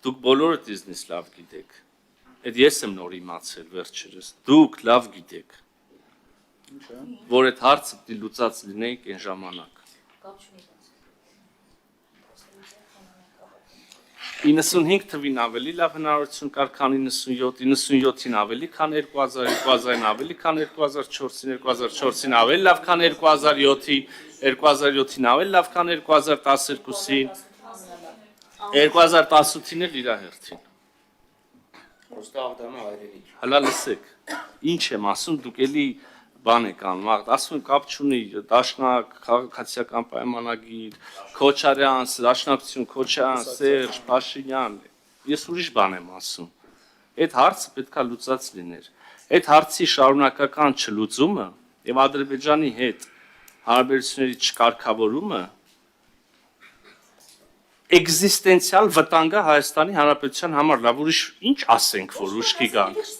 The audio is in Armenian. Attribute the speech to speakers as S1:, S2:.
S1: Դուք բոլորդ իզնից լավ գիտեք։ Այդ ես եմ նոր իմացել վերջերս։ Դուք լավ գիտեք, որ այդ հարցը պիտի լուծած լինեիք այն ժամանակ։ 95 թվին ավելի լավ հնարավորություն կար, քան 97, 97-ին ավելի, քան 2000, 2000-ին ավելի, քան 2004-ին, 2004-ին ավելի լավ, քան 2007-ին, 2007-ին ավելի լավ, քան 2012-ին, 2018-ին էլ իր հերթին։ Հələ լսեք, ինչ եմ ասում, դուք էլի բան եք անում, ասում եմ կապ չունի, դաշնակ, քաղաքացիական պայմանագիր, Քոչարյան, Դաշնակցություն, Քոչարյան, Սերժ, Փաշինյան, ես ուրիշ բան եմ ասում։ Այդ հարցը պետքա լուծած լիներ։ Այդ հարցի շարունակական չլուծումը եւ Ադրբեջանի հետ հարաբերությունների չկարգավորումը էգզիստենցիալ վտանգ է Հայաստանի Հանրապետության համար, լավ ուրիշ ինչ ասենք, որ ուշքի գանք։